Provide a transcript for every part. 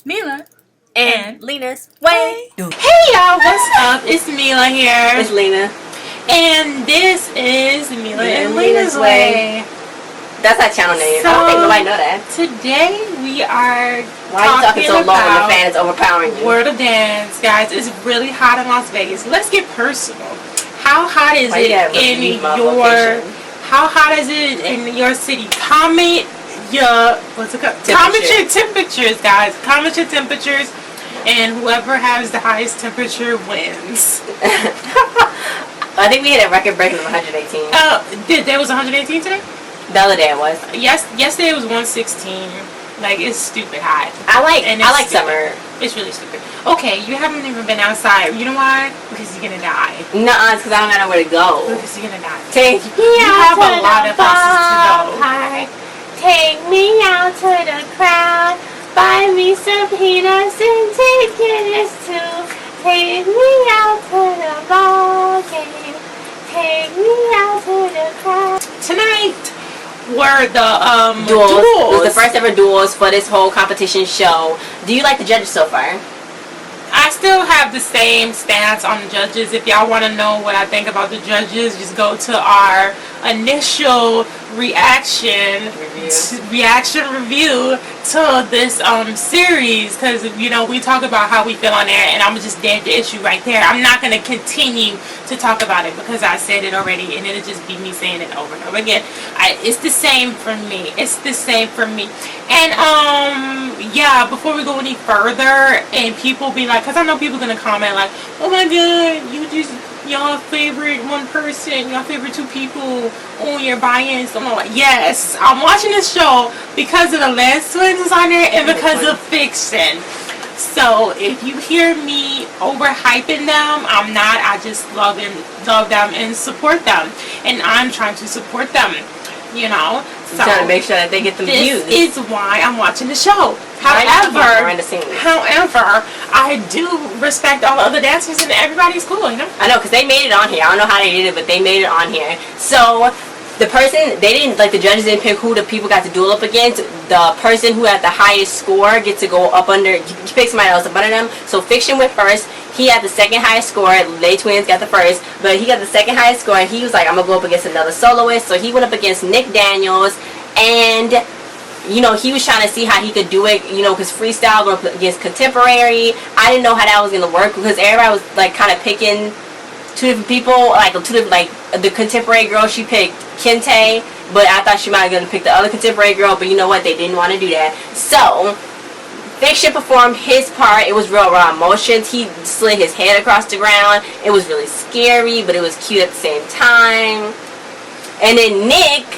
Mila and Lena's way. Hey y'all, what's up? It's Mila here. It's Lena. And this is Mila and Lena's way. That's our channel name. So, I don't think nobody know that. Today we are Why are you talking so long when the fan is overpowering you? World of Dance, guys. It's really hot in Las Vegas. Let's get personal. How hot is it in your How hot is it in your city? Comment your Comment your temperatures, guys. Comment your temperatures, and whoever has the highest temperature wins. I think we hit a record breaking of 118. There was 118 today? The other day it was. Yes, yesterday it was 116. Like, it's stupid hot. I like summer. It's really stupid. Okay, you haven't even been outside. You know why? Because you're gonna die. Nuh-uh, because I don't got nowhere to go. Because you're gonna die. Take me out to a lot of places to go. Park. Take me out to the crowd. Buy me some peanuts and tickets too. Take me out to the ball game. Take me out to the crowd. Tonight were the duels. It was the first ever duels for this whole competition show. Do you like the judges so far? I still have the same stance on the judges. If y'all want to know what I think about the judges, just go to our initial reaction review to this series, because you know we talk about how we feel on there, and I'm just dead the issue right there. I'm not going to continue to talk about it because I said it already, and it'll just be me saying it over and over again. It's the same for me. It's the same for me. And yeah, before we go any further, and people be like, because I know people gonna comment like, oh my god, you just y'all favorite one person, y'all favorite two people, oh you're biased. I'm like, yes, I'm watching this show because of the last twins on there and because of Fik-Shun. So if you hear me overhyping them, I'm not. I just love them and support them, and I'm trying to support them. You know, so trying to make sure that they get the views. This is why I'm watching the show. However, I do respect all the other dancers, and everybody's cool, you know? I know, because they made it on here. I don't know how they did it, but they made it on here. So, the person, they didn't, like, the judges didn't pick who the people got to duel up against. The person who had the highest score gets to go up under, you pick somebody else up under them. So, Fik-Shun went first. He had the second highest score. Lay Twins got the first, but he got the second highest score. He was like, I'm going to go up against another soloist. So, he went up against Nick Daniels, and you know, he was trying to see how he could do it, you know, because freestyle going up against contemporary. I didn't know how that was going to work because everybody was, like, kind of picking two different people. Like, the contemporary girl, she picked KynTay, but I thought she might have going to pick the other contemporary girl, but you know what? They didn't want to do that. So, Fik-Shun performed his part. It was real raw emotions. He slid his head across the ground. It was really scary, but it was cute at the same time. And then Nick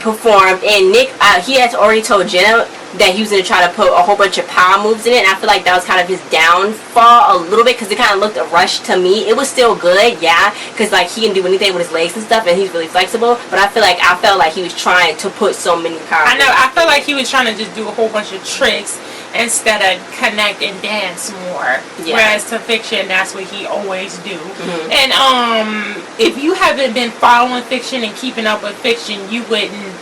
performed, and Nick, he had already told Jenna that he was going to try to put a whole bunch of power moves in it, and I feel like that was kind of his downfall a little bit, because it kind of looked rushed to me. It was still good, yeah, because like he can do anything with his legs and stuff, and he's really flexible, but I felt like he was trying to put so many power moves. I felt like he was trying to just do a whole bunch of tricks instead of connect and dance more. Yeah. Whereas to Fik-Shun, that's what he always do. Mm-hmm. And if you haven't been following Fik-Shun and keeping up with Fik-Shun, you wouldn't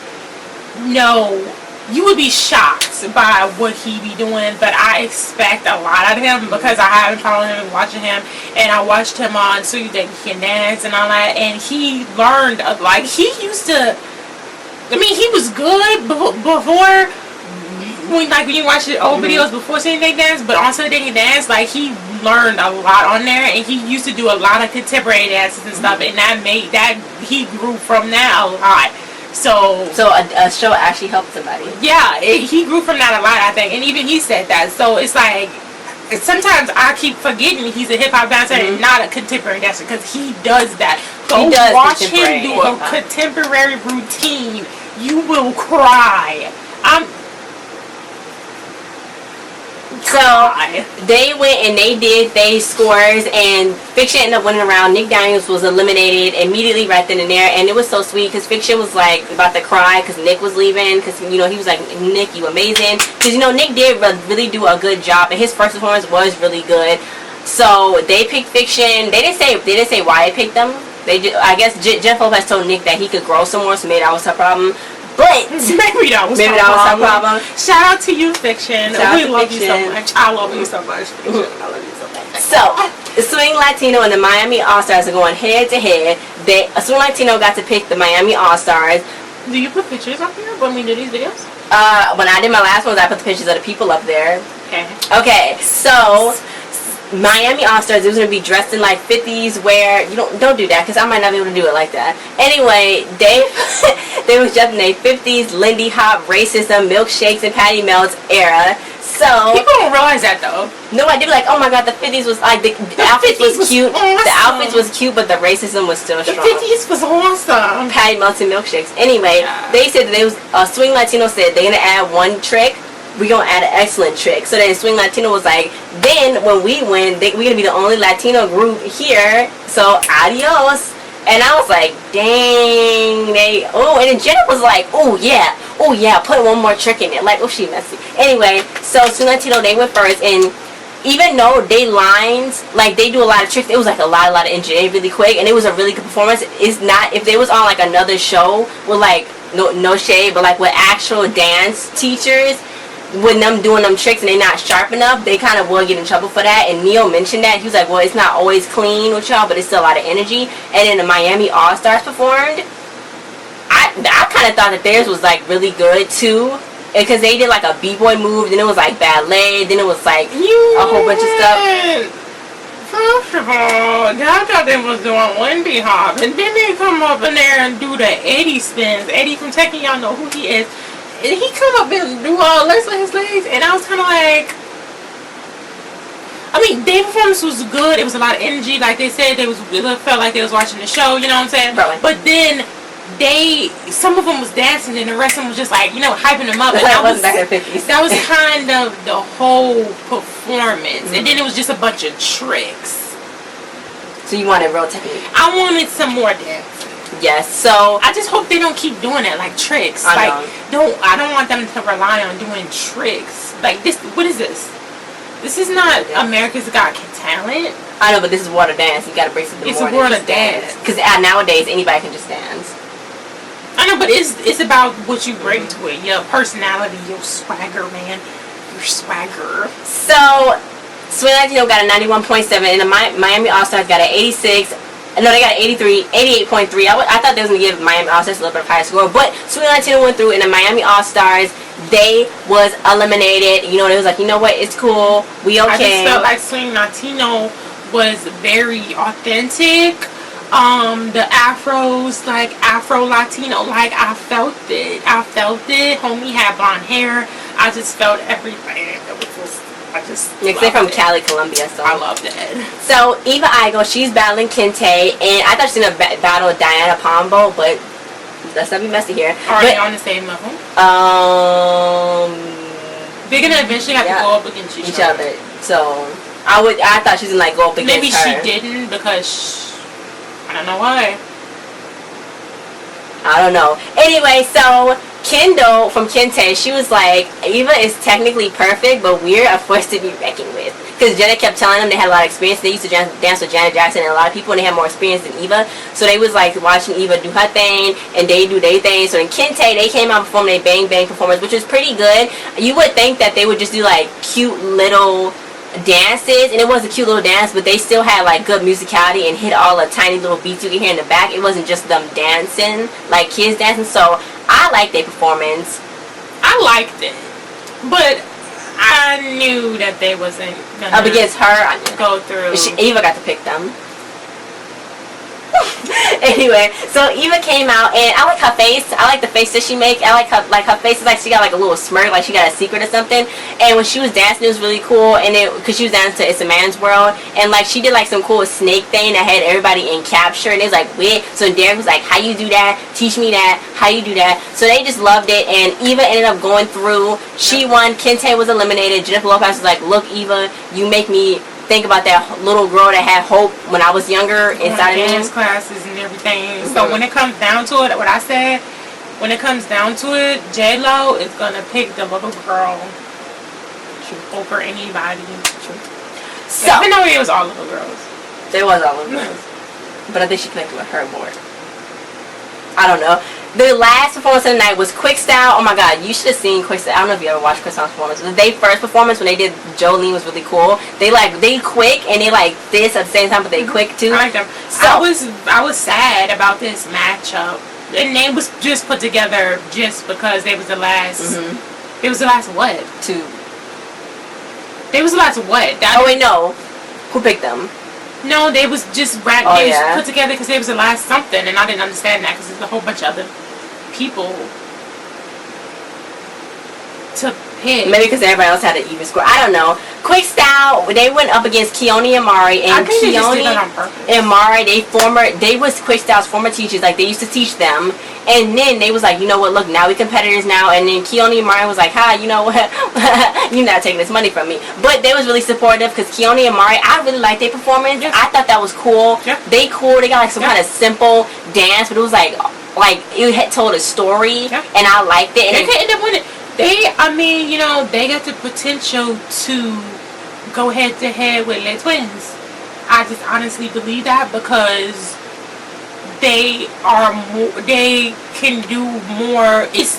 know. You would be shocked by what he be doing, but I expect a lot of him because I haven't followed him and watching him, and I watched him on So You Think He Can Dance and all that, and he learned, like, he used to, I mean, he was good before, when you watch the old videos before So You Think Dance, but on So You Think He Dance, like, he learned a lot on there, and he used to do a lot of contemporary dances and stuff, and he grew from that a lot. So a show actually helped somebody. Yeah, he grew from that a lot, I think, and even he said that. So it's like, sometimes I keep forgetting he's a hip hop dancer and not a contemporary dancer, because he does that. Go watch him do a contemporary routine. You will cry. So they went and they did their scores, and Fik-Shun ended up winning a round. Nick Daniels was eliminated immediately right then and there, and it was so sweet because Fik-Shun was like about to cry because Nick was leaving, because you know he was like, Nick, you amazing, because you know Nick did really do a good job, and his first performance was really good. So they picked Fik-Shun. They didn't say why they picked them. I guess Jeff Lopez told Nick that he could grow some more, so maybe that was her problem. But maybe that was her problem. Shout out to you, Fik-Shun. We love you so much. I love you so much, Fik-Shun. I love you so much. So, the Swing Latino and the Miami All-Stars are going head to head. Swing Latino got to pick the Miami All-Stars. Do you put pictures up here when we do these videos? When I did my last ones, I put the pictures of the people up there. Okay. Okay, so Miami All-Stars, it was going to be dressed in like 50s wear. You don't do that because I might not be able to do it like that. Anyway, they was dressed in a 50s Lindy Hop racism, milkshakes, and patty melts era. So people don't realize that though. No, I do like, oh my god, the 50s was like the outfits was cute. Awesome. The outfits was cute, but the racism was still strong. The 50s was awesome. Patty melts and milkshakes. Anyway, they said that they was Swing Latino said they're gonna add one trick. We're gonna add an excellent trick. So then Swing Latino was like, then when we win, we're gonna be the only Latino group here. So adios. And I was like, dang, and then Jenna was like, oh yeah, put one more trick in it. Like, oh, she messy. Anyway, so Swing Latino, they went first, and even though they lines, like, they do a lot of tricks, it was like a lot of engineering really quick, and it was a really good performance. It's not, if they was on like another show with like, no shade, but like with actual dance teachers, when them doing them tricks and they not sharp enough, they kind of will get in trouble for that. And Neil mentioned that. He was like, well, it's not always clean with y'all, but it's still a lot of energy. And then the Miami All-Stars performed. I kind of thought that theirs was like really good too, because they did like a b-boy move, then it was like ballet, then it was like a whole bunch of stuff. First of all, I thought they was doing Lindy Hop, and then they come up in there and do the Eddie spins. Eddie from Tekken, y'all know who he is. And he come up and do all this with his legs, and I was kind of like, I mean, their performance was good. It was a lot of energy, like they said. It felt like they was watching the show. You know what I'm saying? Really? But then some of them was dancing, and the rest of them was just like, hyping them up. And that was back in the 50s. That was kind of the whole performance, and then it was just a bunch of tricks. So you wanted real technique? I wanted some more dance. Yes, so I just hope they don't keep doing that, like tricks. I don't want them to rely on doing tricks. Like this, what is this? This is not America's Got Talent. I know, but this is Water Dance. You gotta bring something more. It's a Water Dance. Because nowadays anybody can just dance. I know, but it's about what you bring to it. Your personality, your swagger, man. Your swagger. So Swing Latino got a 91.7, and the Miami All-Stars got an 86. No, they got 88.3. I thought they was going to give Miami All-Stars a little bit of higher score. But Swing Latino went through, and the Miami All-Stars, they was eliminated. They was like, you know what, it's cool. We okay. I just felt like Swing Latino was very authentic. The afros, like Afro Latino, like I felt it. Homie had blonde hair. I just felt everything. It was just... They're from Cali, Colombia, so I loved it. So Eva Igo, she's battling KynTay, and I thought she was gonna battle Diana Pombo, but let's not be messy here. Are they on the same level? They're gonna eventually have to go up against each other. So I thought she was gonna go up against her. Maybe she didn't because I don't know why. I don't know. Anyway, so Kendall from KynTay, she was like, Eva is technically perfect, but we're a force to be reckoned with. Because Jenna kept telling them they had a lot of experience. They used to dance with Janet Jackson and a lot of people, and they had more experience than Eva. So they was like watching Eva do her thing, and they do their thing. So in KynTay, they came out and performed their Bang Bang performance, which was pretty good. You would think that they would just do like cute little dances, and it was a cute little dance, but they still had like good musicality and hit all the tiny little beats you could hear in the back. It wasn't just them dancing like kids dancing. So I liked their performance. I liked it, but I knew that they wasn't gonna up against her. Go through. Eva got to pick them. Anyway, so Eva came out, and I like her face. I like the face that she make. I like her face is like she got like a little smirk, like she got a secret or something. And when she was dancing, it was really cool. And because she was dancing to It's a Man's World, and like she did like some cool snake thing that had everybody in capture, and it was like weird. So Derek was like, "How you do that? Teach me that. How you do that?" So they just loved it, and Eva ended up going through. She won. KynTay was eliminated. Jennifer Lopez was like, "Look, Eva, you make me think about that little girl that had hope when I was younger inside of me." Dance classes and everything. So when it comes down to it, what I said, when it comes down to it, J-Lo is gonna pick the little girl over anybody. So even though it was all little girls, there was all little girls, but I think she connected with her more. I don't know. The last performance of the night was Quick Style. Oh my god, you should have seen Quick Style. I don't know if you ever watched Quick Style's performance. Their first performance when they did Jolene was really cool. They quick and they like this at the same time, but they quick too. I like them. So I was sad about this matchup. The name was just put together just because they was the last. It was the last what? Two. They was the last what? Oh wait, no. Who picked them? No, they was just put together because they was the last something, and I didn't understand that because there's a whole bunch of other people to pick. Maybe because everybody else had an even score. I don't know. Quick Style, they went up against Keone and Mari, and Keone and Mari, they was Quick Style's former teachers. Like they used to teach them, and then they was like, you know what? Look, now we competitors now. And then Keone and Mari was like, hi, you know what? You're not taking this money from me. But they was really supportive because Keone and Mari, I really liked their performance. Yeah. I thought that was cool. Yeah. They cool. They got like some kind of simple dance, but it was like it had told a story, and I liked it. And they could end up winning. They got the potential to go head to head with Les Twins. I just honestly believe that because they can do more. It's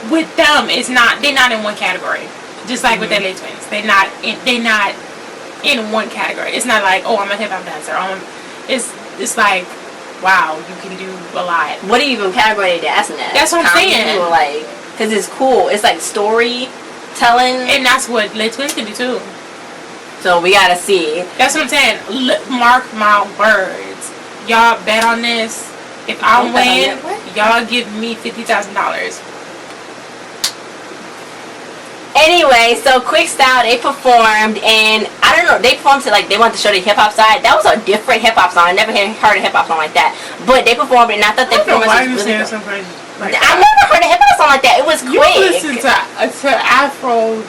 with them. They're not in one category. Just like with the Les Twins, they're not in one category. It's not like, oh, I'm a hip hop dancer. It's like, wow, you can do a lot. What even category are they dancing at? That's what I'm saying. Because it's cool. It's like storytelling. And that's what Les Twins can do too. So we gotta see. That's what I'm saying. Mark my words. Y'all bet on this. If I win, y'all give me $50,000. Anyway, so Quick Style, they performed, and I don't know, they performed to they wanted to show the hip hop side. That was a different hip hop song. I never heard a hip hop song like that. But they performed, and I thought their performance was really good. I never heard a hip hop song like that. It was quick. You listen to Afro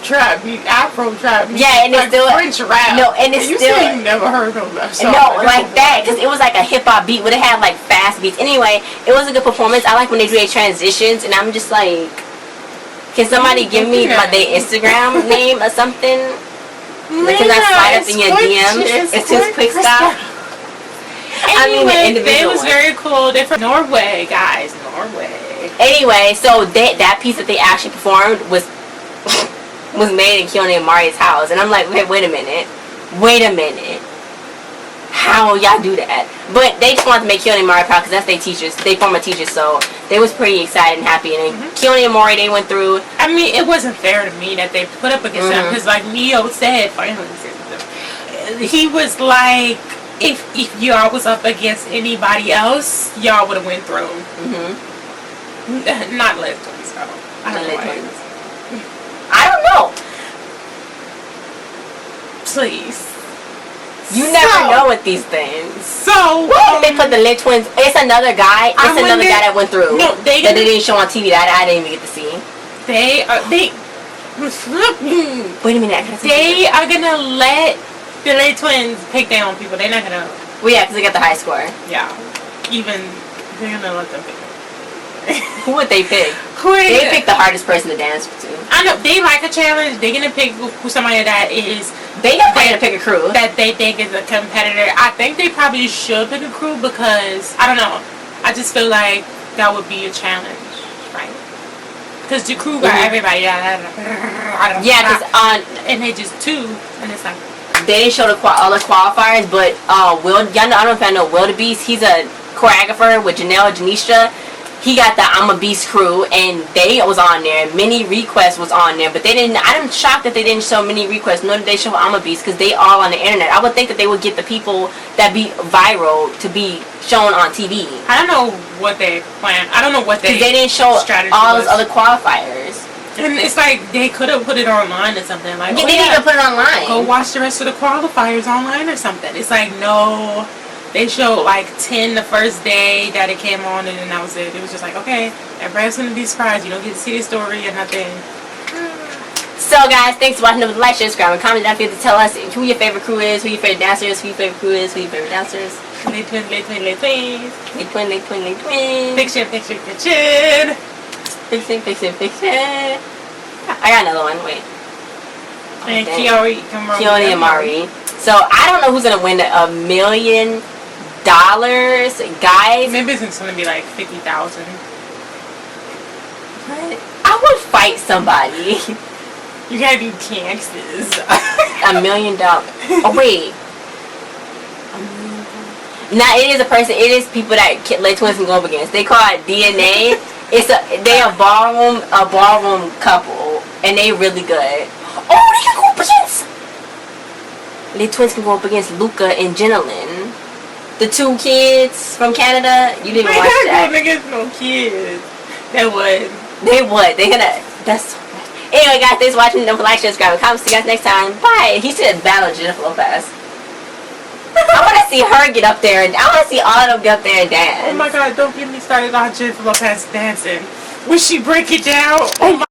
trap. Yeah, and it's still French rap. No, and it's you still. You never heard of that song. No, like that, because it was like a hip hop beat, but it had like fast beats. Anyway, it was a good performance. I like when they do their transitions, and I'm just like, can somebody give me their Instagram name or something? Can I slide up in your DMs? It's just Quick Style. Anyway, they was very cool. They're from Norway, guys. Norway. Anyway, so that piece that they actually performed was made in Keone and Mari's house, and I'm like, okay, wait a minute. How will y'all do that? But they just wanted to make Keone and Mari proud because that's their teachers, they former teachers, so they was pretty excited and happy. And then Keone and Mari, they went through. I mean, it wasn't fair to me that they put up against them because, like Neo said, he was like, if y'all was up against anybody else, y'all would have went through. Not Les Twins, so I don't know. I don't know. Please. You never know with these things. So they put the Les Twins. It's another guy. It's another guy that went through. No, they didn't show on TV. That I didn't even get to see. They. Wait a minute. They are gonna let the Les Twins pick their own people. They're not gonna. Well, yeah, because they got the high score. Yeah. Even they're gonna let them pick. Who would they pick? They pick the hardest person to dance to. I know they like a challenge. They're gonna pick somebody that is. They got to pick a crew that they think is a competitor. I think they probably should pick a crew because I don't know. I just feel like that would be a challenge, right? Because the crew got everybody. Yeah, because and they just two, and it's like they didn't show all the qualifiers, but I don't know if I know Wildebeest. He's a choreographer with Janisha. He got the I'm a Beast crew, and they was on there. Mini Request was on there, but they didn't. I'm shocked that they didn't show Mini Request. Nor did they show I'm a Beast because they all on the internet. I would think that they would get the people that be viral to be shown on TV. I don't know what they planned. I don't know what they. Because they didn't show all those other qualifiers. And it's like they could have put it online or something. Like they didn't even put it online. Go watch the rest of the qualifiers online or something. It's like no. They showed like 10 the first day that it came on, and then that was it. It was just like, okay, everybody's gonna be surprised. You don't get to see the story or nothing. So guys, thanks for watching. Don't forget to like, share, subscribe, and comment down below to tell us who your favorite crew is, who your favorite dancers, who your favorite crew is, who your favorite dancers. Les Twins. Fik-Shun. Fik-Shun. I got another one. Wait. And Keone and Mari. So I don't know who's gonna win $1 million guys. Maybe it's gonna be like 50,000. What? I would fight somebody. You gotta do taxes. $1 million. Oh wait. Nah, it is a person. It is people that like twins can go up against. They call it DNA. They a ballroom couple, and they really good. Oh, they can go up against. The twins can go up against Luca and Jenilyn, the 2 kids from Canada. You didn't watch that. They against no kids. They would. They gonna. That's so much. Anyway, guys, thanks for watching the Black Show. Subscribe and comment. See you guys next time. Bye. He should battle Jennifer Lopez. I want to see her get up there, and I want to see all of them get up there and dance. Oh my God! Don't get me started on Jennifer Lopez dancing. Will she break it down? Oh my